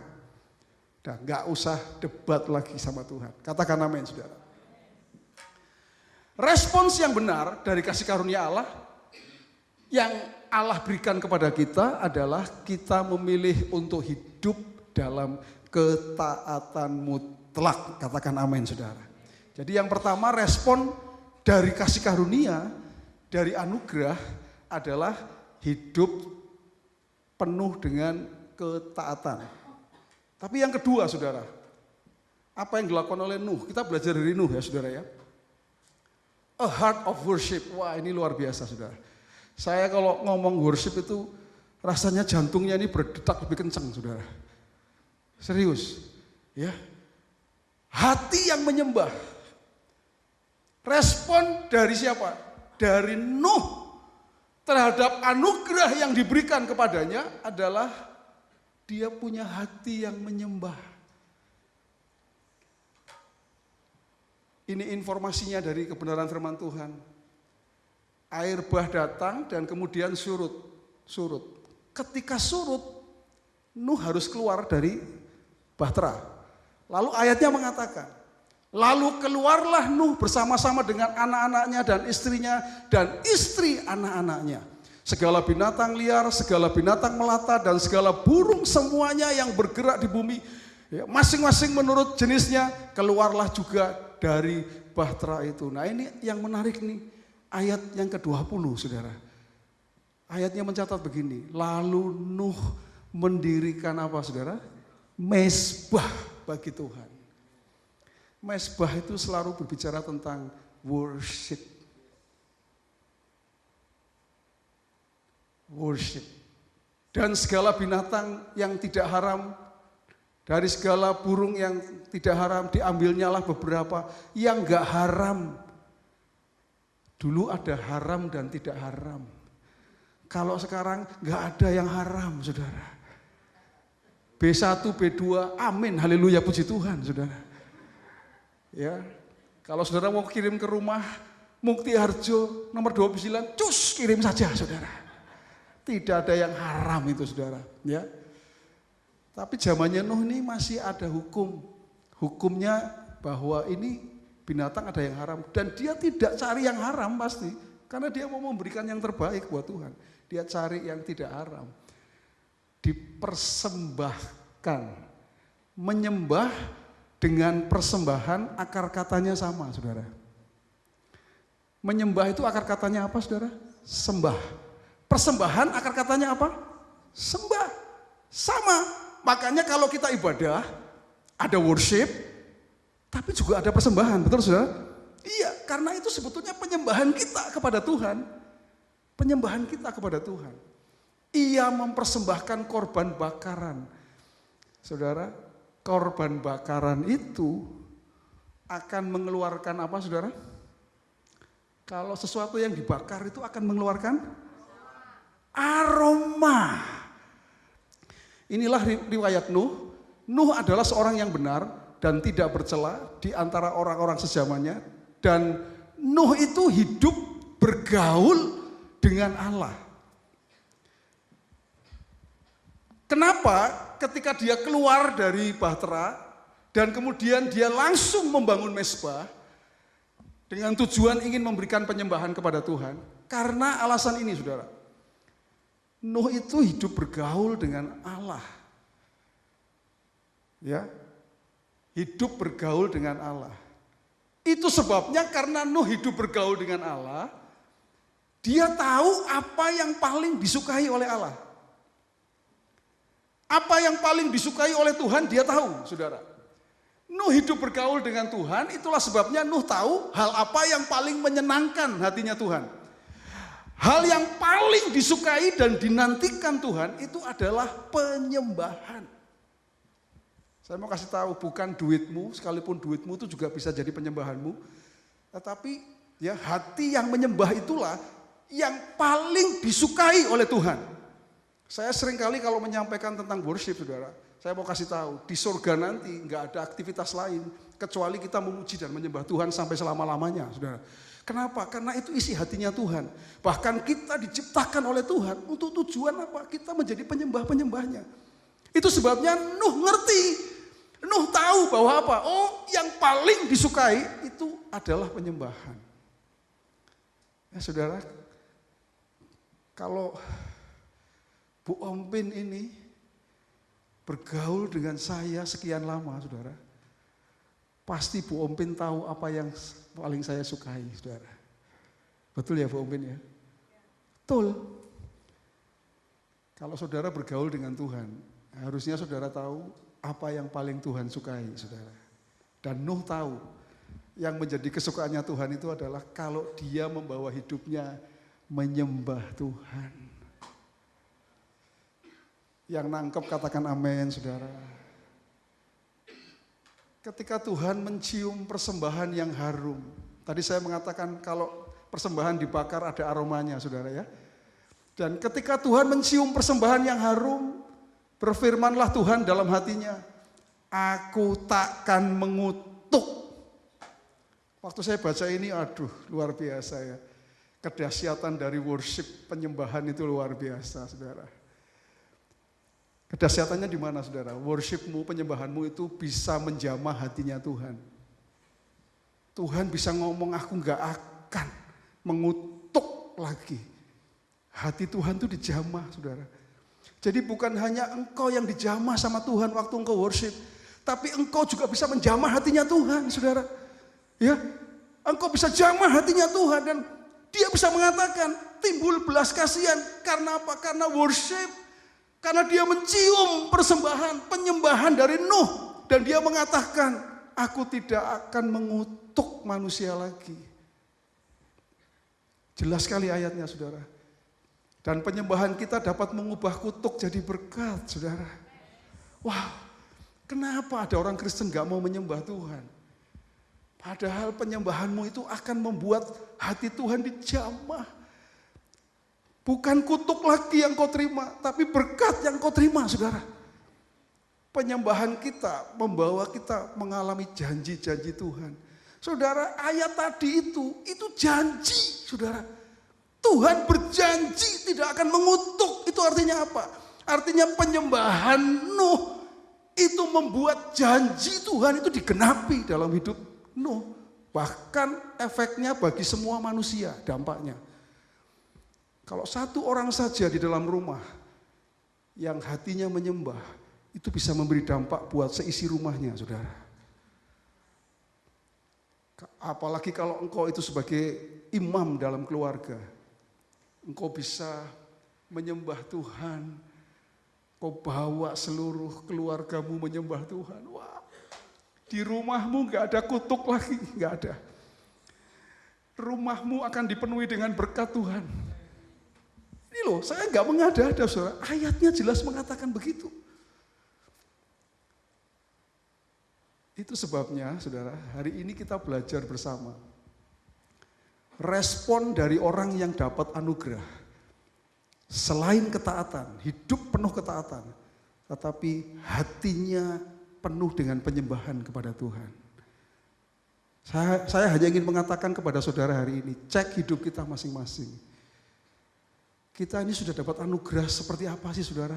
Dan enggak usah debat lagi sama Tuhan. Katakan amin, saudara. Respons yang benar dari kasih karunia Allah, yang Allah berikan kepada kita adalah kita memilih untuk hidup dalam ketaatan mutlak. Katakan amin, saudara. Jadi yang pertama, respon dari kasih karunia, dari anugerah adalah hidup penuh dengan ketaatan. Tapi yang kedua, saudara, apa yang dilakukan oleh Nuh? Kita belajar dari Nuh ya, saudara ya. A heart of worship. Wah, ini luar biasa, saudara. Saya kalau ngomong worship itu rasanya jantungnya ini berdetak lebih kencang, saudara. Serius, ya. Hati yang menyembah. Respon dari siapa? Dari Nuh terhadap anugerah yang diberikan kepadanya adalah dia punya hati yang menyembah. Ini informasinya dari kebenaran firman Tuhan. Air bah datang dan kemudian surut. Ketika surut, Nuh harus keluar dari bahtera. Lalu ayatnya mengatakan, lalu keluarlah Nuh bersama-sama dengan anak-anaknya dan istrinya dan istri anak-anaknya. Segala binatang liar, segala binatang melata dan segala burung semuanya yang bergerak di bumi, ya, masing-masing menurut jenisnya keluarlah juga dari bahtera itu. Nah ini yang menarik nih, ayat yang ke-20 saudara. Ayatnya mencatat begini, lalu Nuh mendirikan apa saudara? Mezbah bagi Tuhan. Mezbah itu selalu berbicara tentang worship. Worship. Dan segala binatang yang tidak haram, dari segala burung yang tidak haram, diambilnyalah beberapa yang enggak haram. Dulu ada haram dan tidak haram. Kalau sekarang enggak ada yang haram, saudara. B1, B2, amin, haleluya, puji Tuhan, saudara. Ya, kalau saudara mau kirim ke rumah Mukti Harjo nomor 29, cus kirim saja, saudara. Tidak ada yang haram itu, saudara. Ya, tapi zamannya Nuh ini masih ada hukum. Hukumnya bahwa ini binatang ada yang haram dan dia tidak cari yang haram pasti, karena dia mau memberikan yang terbaik buat Tuhan. Dia cari yang tidak haram. Dipersembahkan, menyembah dengan persembahan akar katanya sama, saudara. Menyembah itu akar katanya apa, saudara? Sembah. Persembahan akar katanya apa? Sembah. Sama. Makanya kalau kita ibadah, ada worship, tapi juga ada persembahan, betul saudara? Iya, karena itu sebetulnya penyembahan kita kepada Tuhan. Penyembahan kita kepada Tuhan. Ia mempersembahkan korban bakaran. Saudara, korban bakaran itu akan mengeluarkan apa, saudara? Kalau sesuatu yang dibakar itu akan mengeluarkan aroma. Inilah riwayat Nuh. Nuh adalah seorang yang benar dan tidak bercela di antara orang-orang sezamannya. Dan Nuh itu hidup bergaul dengan Allah. Kenapa ketika dia keluar dari bahtera dan kemudian dia langsung membangun mezbah dengan tujuan ingin memberikan penyembahan kepada Tuhan? Karena alasan ini, saudara. Nuh itu hidup bergaul dengan Allah. Ya, hidup bergaul dengan Allah. Itu sebabnya karena Nuh hidup bergaul dengan Allah, dia tahu apa yang paling disukai oleh Allah. Apa yang paling disukai oleh Tuhan dia tahu, saudara. Nuh hidup bergaul dengan Tuhan, itulah sebabnya Nuh tahu hal apa yang paling menyenangkan hatinya Tuhan. Hal yang paling disukai dan dinantikan Tuhan itu adalah penyembahan. Saya mau kasih tahu, bukan duitmu, sekalipun duitmu itu juga bisa jadi penyembahanmu. Tetapi ya hati yang menyembah itulah yang paling disukai oleh Tuhan. Saya seringkali kalau menyampaikan tentang worship, saudara, saya mau kasih tahu, di surga nanti nggak ada aktivitas lain kecuali kita memuji dan menyembah Tuhan sampai selama-lamanya, saudara. Kenapa? Karena itu isi hatinya Tuhan. Bahkan kita diciptakan oleh Tuhan untuk tujuan apa? Kita menjadi penyembah-penyembahnya. Itu sebabnya Nuh ngerti. Nuh tahu bahwa apa? Oh, yang paling disukai itu adalah penyembahan. Ya, saudara, kalau Bu Ompin ini bergaul dengan saya sekian lama, saudara, pasti Bu Ompin tahu apa yang paling saya sukai, saudara. Betul ya Bu Ompin ya? Betul. Kalau saudara bergaul dengan Tuhan, harusnya saudara tahu apa yang paling Tuhan sukai, saudara. Dan Nuh tahu yang menjadi kesukaannya Tuhan itu adalah kalau dia membawa hidupnya menyembah Tuhan. Yang nangkep katakan amin, saudara. Ketika Tuhan mencium persembahan yang harum. Tadi saya mengatakan kalau persembahan dibakar ada aromanya, saudara ya. Dan ketika Tuhan mencium persembahan yang harum, berfirmanlah Tuhan dalam hatinya, aku takkan mengutuk. Waktu saya baca ini, aduh luar biasa ya. Kedahsyatan dari worship, penyembahan itu luar biasa, saudara. Kedahsyatannya di mana, saudara? Worshipmu, penyembahanmu itu bisa menjamah hatinya Tuhan. Tuhan bisa ngomong, aku gak akan mengutuk lagi. Hati Tuhan itu dijamah, saudara. Jadi bukan hanya engkau yang dijamah sama Tuhan waktu engkau worship, tapi engkau juga bisa menjamah hatinya Tuhan, saudara. Ya, engkau bisa jamah hatinya Tuhan dan dia bisa mengatakan timbul belas kasihan karena apa? Karena worship, karena dia mencium persembahan, penyembahan dari Nuh dan dia mengatakan, aku tidak akan mengutuk manusia lagi. Jelas sekali ayatnya, saudara. Dan penyembahan kita dapat mengubah kutuk jadi berkat, saudara. Wow, kenapa ada orang Kristen gak mau menyembah Tuhan? Padahal penyembahanmu itu akan membuat hati Tuhan dijamah. Bukan kutuk lagi yang kau terima, tapi berkat yang kau terima, saudara. Penyembahan kita membawa kita mengalami janji-janji Tuhan. Saudara, ayat tadi itu janji, saudara. Tuhan berjanji tidak akan mengutuk. Itu artinya apa? Artinya penyembahan Nuh itu membuat janji Tuhan itu digenapi dalam hidup Nuh. Bahkan efeknya bagi semua manusia, dampaknya. Kalau satu orang saja di dalam rumah yang hatinya menyembah, itu bisa memberi dampak buat seisi rumahnya, saudara. Apalagi kalau engkau itu sebagai imam dalam keluarga. Engkau bisa menyembah Tuhan, kau bawa seluruh keluargamu menyembah Tuhan. Wah, di rumahmu gak ada kutuk lagi, gak ada. Rumahmu akan dipenuhi dengan berkat Tuhan. Ini loh, saya gak mengada-ada, saudara. Ayatnya jelas mengatakan begitu. Itu sebabnya, saudara, hari ini kita belajar bersama. Respon dari orang yang dapat anugerah, selain ketaatan, hidup penuh ketaatan, tetapi hatinya penuh dengan penyembahan kepada Tuhan. Saya hanya ingin mengatakan kepada saudara hari ini, cek hidup kita masing-masing. Kita ini sudah dapat anugerah seperti apa sih saudara?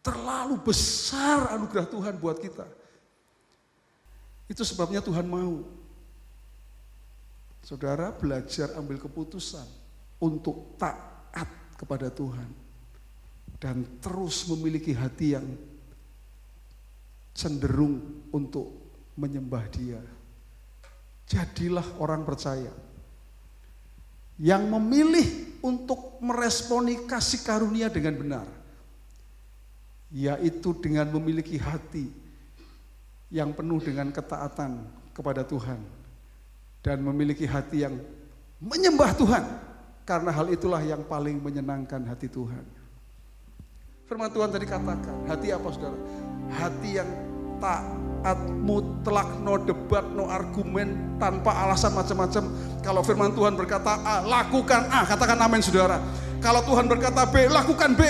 Terlalu besar anugerah Tuhan buat kita. Itu sebabnya Tuhan mau saudara belajar ambil keputusan untuk taat kepada Tuhan. Dan terus memiliki hati yang cenderung untuk menyembah Dia. Jadilah orang percaya yang memilih untuk meresponi kasih karunia dengan benar, yaitu dengan memiliki hati yang penuh dengan ketaatan kepada Tuhan dan memiliki hati yang menyembah Tuhan, karena hal itulah yang paling menyenangkan hati Tuhan. Firman Tuhan tadi katakan, hati apa saudara? Hati yang taat, mutlak, no debat, no argumen, tanpa alasan macam-macam. Kalau firman Tuhan berkata A, lakukan A, katakan amin saudara. Kalau Tuhan berkata B, lakukan B.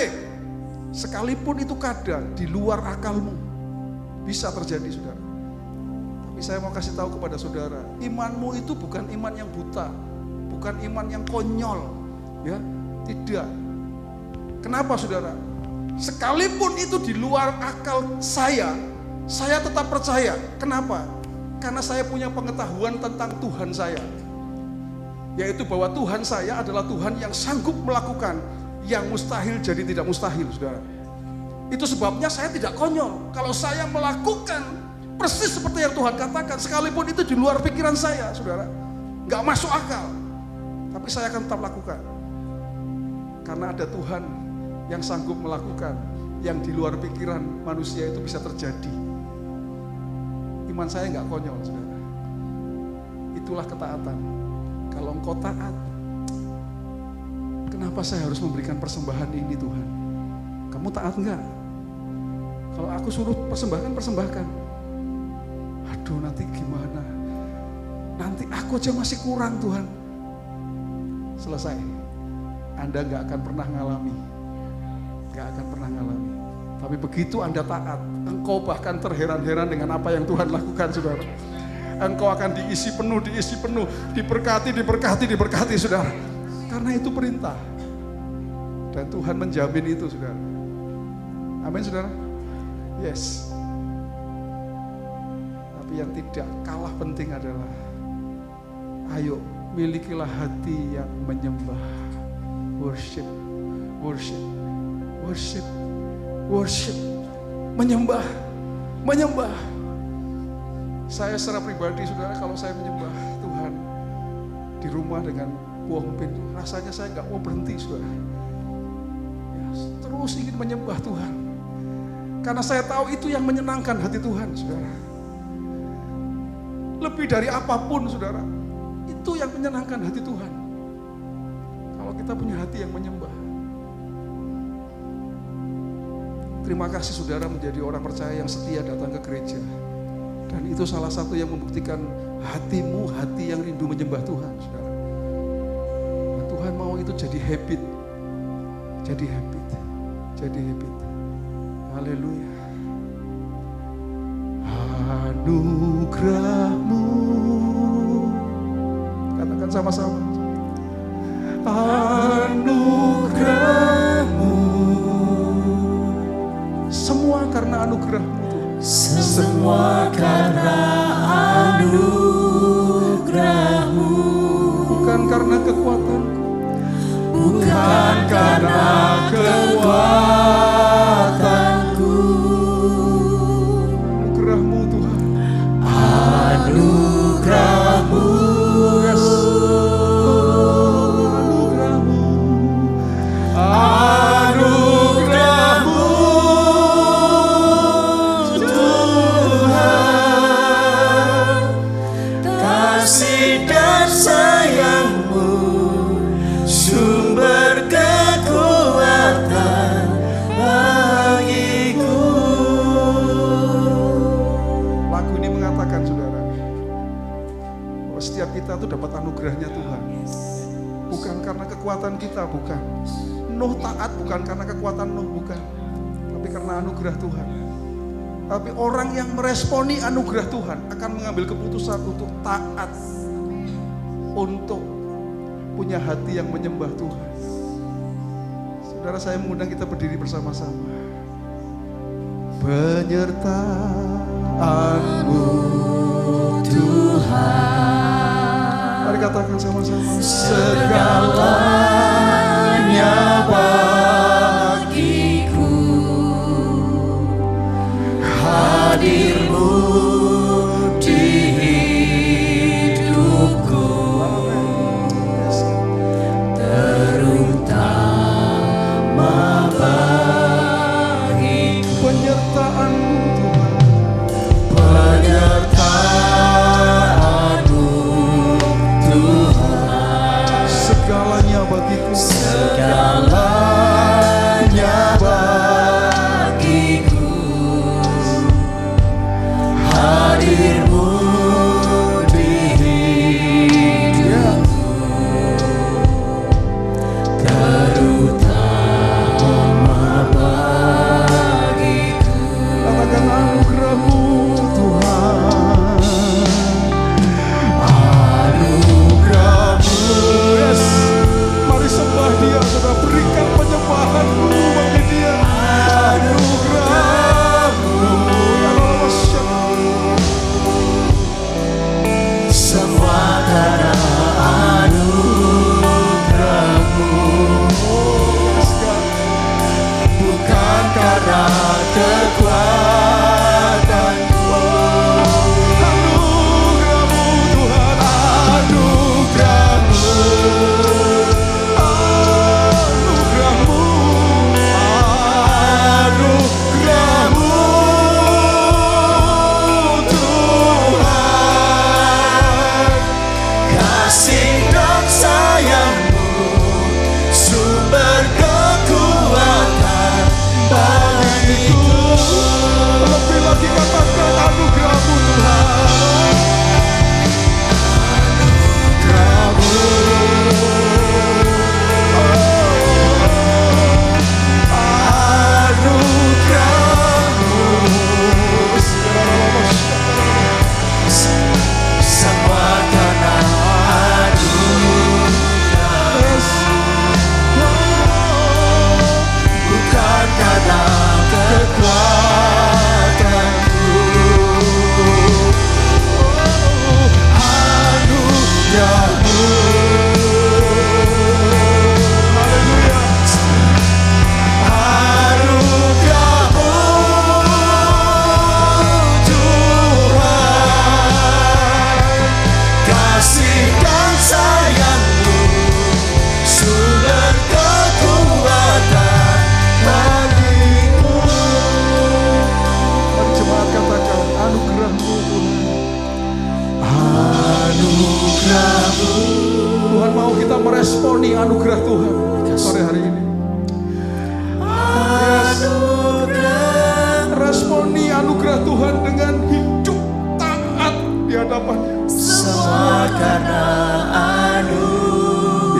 Sekalipun itu kadang di luar akalmu, bisa terjadi saudara. Tapi saya mau kasih tahu kepada saudara, imanmu itu bukan iman yang buta, bukan iman yang konyol, ya, tidak. Kenapa saudara? Sekalipun itu di luar akal saya tetap percaya. Kenapa? Karena saya punya pengetahuan tentang Tuhan saya, yaitu bahwa Tuhan saya adalah Tuhan yang sanggup melakukan yang mustahil jadi tidak mustahil, saudara. Itu sebabnya saya tidak konyol. Kalau saya melakukan persis seperti yang Tuhan katakan, sekalipun itu di luar pikiran saya, saudara, nggak masuk akal, tapi saya akan tetap lakukan. Karena ada Tuhan yang sanggup melakukan yang di luar pikiran manusia itu bisa terjadi. Iman saya nggak konyol, saudara. Itulah ketaatan. Kalau engkau taat, kenapa saya harus memberikan persembahan ini Tuhan? Kamu taat enggak? Kalau aku suruh persembahkan. Aduh, nanti gimana? Nanti aku aja masih kurang Tuhan. Selesai. Anda nggak akan pernah ngalami. Nggak akan pernah ngalami. Tapi begitu Anda taat, engkau bahkan terheran-heran dengan apa yang Tuhan lakukan, saudara. Engkau akan diisi penuh, diberkati, saudara. Karena itu perintah. Dan Tuhan menjamin itu, saudara. Amin, saudara. Yes. Tapi yang tidak kalah penting adalah, ayo milikilah hati yang menyembah. Worship. Menyembah. Saya secara pribadi, saudara, kalau saya menyembah Tuhan di rumah dengan buah pintu, rasanya saya nggak mau berhenti, saudara. Ya, terus ingin menyembah Tuhan, karena saya tahu itu yang menyenangkan hati Tuhan, saudara. Lebih dari apapun, saudara, itu yang menyenangkan hati Tuhan. Kalau kita punya hati yang menyembah. Terima kasih saudara menjadi orang percaya yang setia datang ke gereja. Dan itu salah satu yang membuktikan hatimu, hati yang rindu menyembah Tuhan, saudara. Dan Tuhan mau itu jadi habit. Jadi habit. Haleluya. Anugerahmu, katakan sama-sama. Anugerahmu, semua karena anugerahmu.
Semua karena anugerahmu,
bukan karena kekuatanku,
bukan karena kekuatanku.
Anugerahmu Tuhan.
Anugerahmu,
Yes. Anugerahmu.
anugerahmu Tuhan, kasih dan sayangmu, sumber kekuatan bagiku.
Lagu ini mengatakan, saudara, bahwa setiap kita tuh dapat anugerahnya Tuhan. Bukan karena kekuatan kita, bukan. Nuh taat bukan karena kekuatan Nuh, bukan. Tapi karena anugerah Tuhan. Tapi orang yang meresponi anugerah Tuhan akan mengambil keputusan untuk taat, untuk punya hati yang menyembah Tuhan. Saudara, saya mengundang kita berdiri bersama-sama. Penyertaan-Mu Tuhan. Mari katakan sama-sama. Segalanya bagiku, hadir-Mu di hidupku, terutama bagiku. Penyertaan-Mu Tuhan, penyertaan-Mu Tuhan, segalanya bagiku, segalanya bagiku, hadir-Mu di hidupku, terutama bagiku. Katakan anugerah-Mu Tuhan, anugerah-Mu. Yes, mari sembah Dia, saudara, berikan penyembahan-Mu bagi Dia. Anugerah-Mu, semua karena anugerah-Mu, bukan karena kekuatanku. Anugerah-Mu Tuhan, anugerah-Mu, anugerah-Mu, anugerah-Mu Tuhan, kasih dan sayang-Mu, sumber kekuatan bagiku. Lebih lagi katakan anugerah-Mu Tuhan, anugerah-Mu, anugerah-Mu, semua karena bukan karena kekuatanku. Anugerah-Mu, haleluya. Anugerah-Mu Tuhan, kasih dan sayang-Mu, sumber kekuatan bagiku. Mari jemaat katakan anugerah-Mu Tuhan, anugerah-Mu. Tuhan mau kita meresponi anugerah Tuhan sore hari ini. Yes. Responi anugerah Tuhan dengan hidup taat di hadapan-Nya.
Semua karena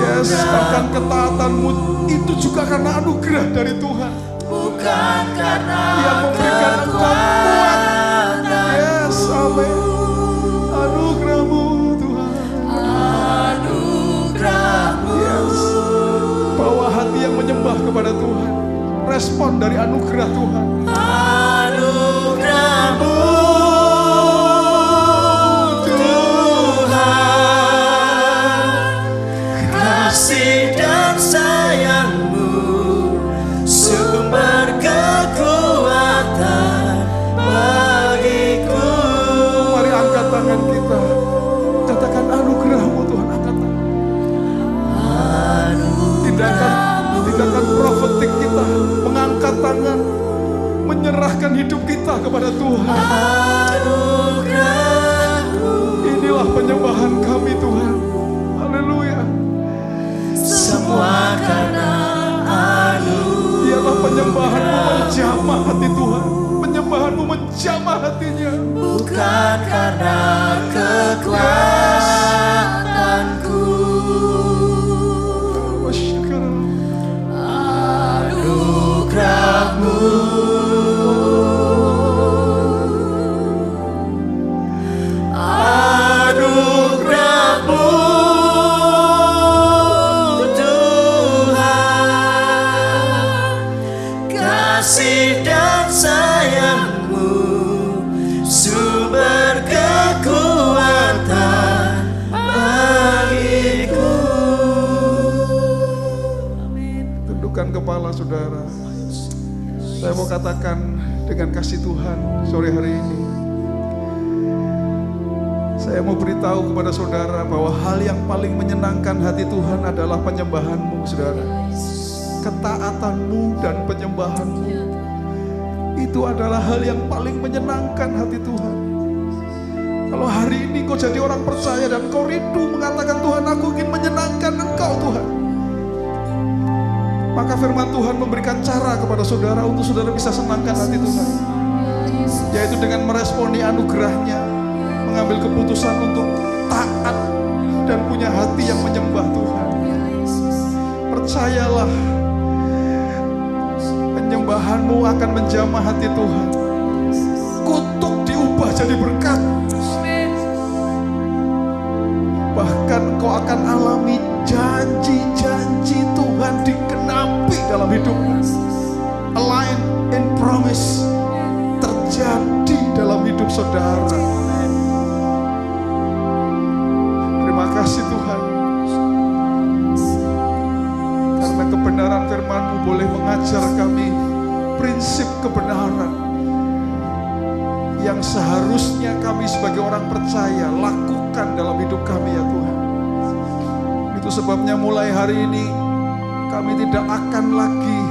Yes, bahkan ketaatan-Mu itu juga karena anugerah dari Tuhan.
bukan karena
Yang memberikan engkau kuat. Yes, amin. Anugerah-Mu Tuhan.
anugerah-Mu.
Yes. Bawa hati yang menyembah kepada Tuhan. Respon dari anugerah Tuhan.
Anugerah-Mu Tuhan, kasih dan sayang-Mu, sumber kekuatan bagiku.
Mari angkat tangan kita. Katakan anugerah-Mu Tuhan. Angkat tangan. Tindakan profetik kita, mengangkat tangan, menyerahkan hidup kita kepada Tuhan. Inilah penyembahan kami Tuhan. Haleluya.
Semua karena
Dialah penyembahan-Mu menjamah hati Tuhan. Penyembahan-Mu menjamah hatinya.
bukan karena kekuatanku. Anugerah-Mu kasih dan sayang-Mu, sumber kekuatan bagiku.
Tundukkan kepala saudara. Saya mau katakan dengan kasih Tuhan sore hari ini. Saya mau beritahu kepada saudara bahwa hal yang paling menyenangkan hati Tuhan adalah penyembahan-Mu, saudara. Ketaatanmu dan penyembahanmu itu adalah hal yang paling menyenangkan hati Tuhan. Kalau hari ini kau jadi orang percaya dan kau rindu mengatakan, Tuhan, aku ingin menyenangkan Engkau, Tuhan, maka firman Tuhan memberikan cara kepada saudara untuk saudara bisa senangkan hati Tuhan, yaitu dengan meresponi anugerahnya, mengambil keputusan untuk taat dan punya hati yang menyembah Tuhan. Percayalah, penyembahanmu akan menjamah hati Tuhan. Kutuk diubah jadi berkat. Bahkan kau akan alami janji-janji Tuhan digenapi dalam hidupmu. Align in promise terjadi dalam hidup saudara. Terima kasih Tuhan, karena kebenaran firman-Mu boleh mengajar kami prinsip kebenaran yang seharusnya kami sebagai orang percaya lakukan dalam hidup kami, ya Tuhan. Itu sebabnya mulai hari ini kami tidak akan lagi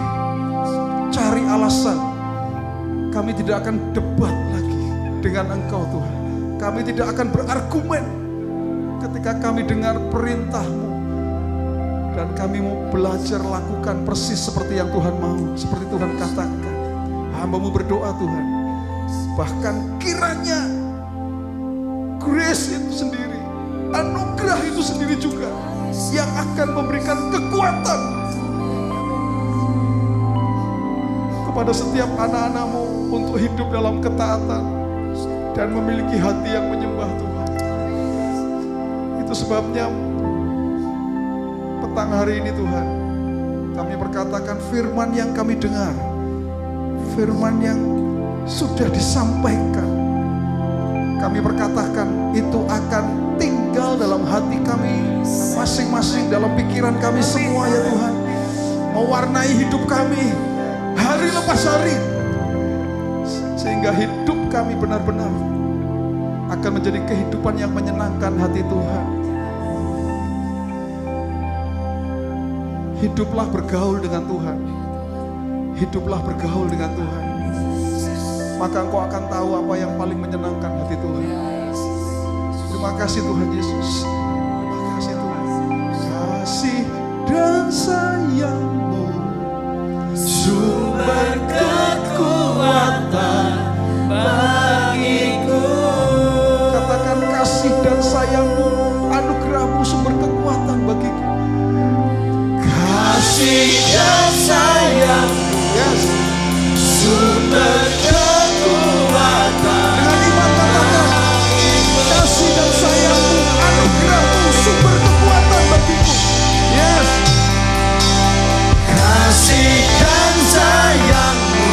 cari alasan, kami tidak akan debat lagi dengan Engkau, Tuhan. Kami tidak akan berargumen ketika kami dengar perintah-Mu, dan kami mau belajar lakukan persis seperti yang Tuhan mau, seperti Tuhan katakan. Hamba-Mu berdoa, Tuhan, bahkan kiranya grace itu sendiri, anugerah itu sendiri juga yang akan memberikan kekuatan kepada setiap anak-anak-Mu untuk hidup dalam ketaatan dan memiliki hati yang menyembah Tuhan. Itu sebabnya petang hari ini Tuhan, kami perkatakan firman yang kami dengar, firman yang sudah disampaikan, kami perkatakan itu akan tinggal dalam hati kami masing-masing, dalam pikiran kami semua, ya Tuhan, mewarnai hidup kami hari lepas hari, sehingga hidup kami benar-benar akan menjadi kehidupan yang menyenangkan hati Tuhan. Hiduplah bergaul dengan Tuhan, hiduplah bergaul dengan Tuhan, maka engkau akan tahu apa yang paling menyenangkan hati Tuhan. Terima kasih Tuhan Yesus. Terima kasih Tuhan. Kasih dan sayang-Mu,
sumber kekuatan bagiku.
Katakan, kasih dan sayang-Mu, anugerah-Mu sumber kekuatan bagiku.
Kasih dan sayang,
Yes.
sumber kekuatan.
Dengan iman katakan, kasih dan sayang-Mu, anugerah-Mu sumber kekuatan bagiku. Yes.
Kasih dan sayang-Mu,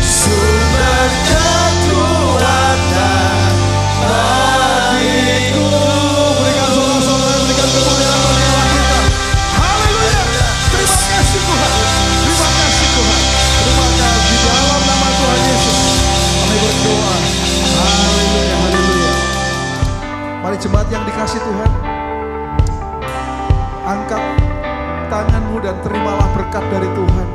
sumber kekuatan bagiku.
Berikan sorak-sorai, berikan kemuliaan bagi Allah kita. Haleluya. Terima kasih Tuhan. Terima kasih Tuhan. Terima kasih dalam nama Tuhan Yesus. Kami berdoa. Haleluya, haleluya. Mari jemaat yang dikasih Tuhan, angkat tanganmu dan terimalah berkat dari Tuhan.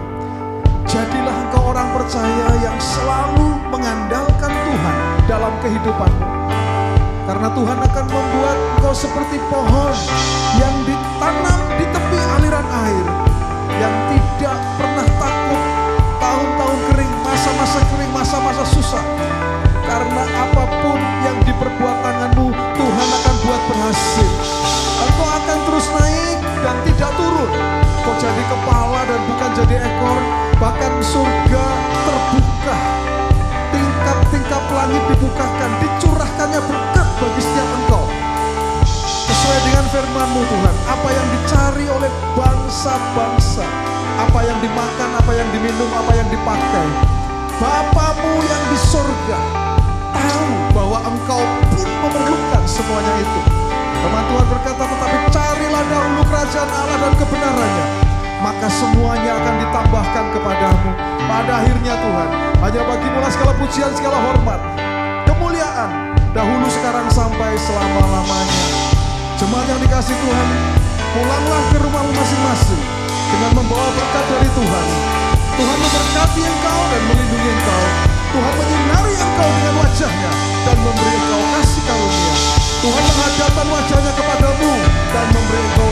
Jadilah engkau orang percaya yang selalu mengandalkan Tuhan dalam kehidupanmu. Karena Tuhan akan membuat engkau seperti pohon yang ditanam di tepi aliran air, yang tidak pernah takut tahun-tahun kering, masa-masa kering, masa-masa susah. Karena apapun yang diperbuat tanganmu, Tuhan akan buat berhasil. Engkau akan terus naik dan tidak turun. Kau jadi kepala dan bukan jadi ekor. Bahkan surga terbuka, tingkap-tingkap langit dibukakan, dicurahkannya berkat bagi setiap engkau. Sesuai dengan firman-Mu Tuhan, apa yang dicari oleh bangsa-bangsa, apa yang dimakan, apa yang minum, apa yang dipakai. Bapamu yang di sorga tahu bahwa engkau pun memerlukan semuanya itu. Firman Tuhan berkata, tetapi carilah dahulu kerajaan Allah dan kebenarannya, maka semuanya akan ditambahkan kepadamu. Pada akhirnya Tuhan, hanya bagimu lah segala pujian, segala hormat, kemuliaan, dahulu, sekarang, sampai selama-lamanya. Jemaat yang dikasihi Tuhan, pulanglah ke rumahmu masing-masing dengan membawa berkat dari Tuhan. Tuhan memberkati engkau dan melindungi engkau. Tuhan menyinari engkau dengan wajahnya dan memberi engkau kasih karunia. Tuhan menghadapkan wajahnya kepadamu dan memberi engkau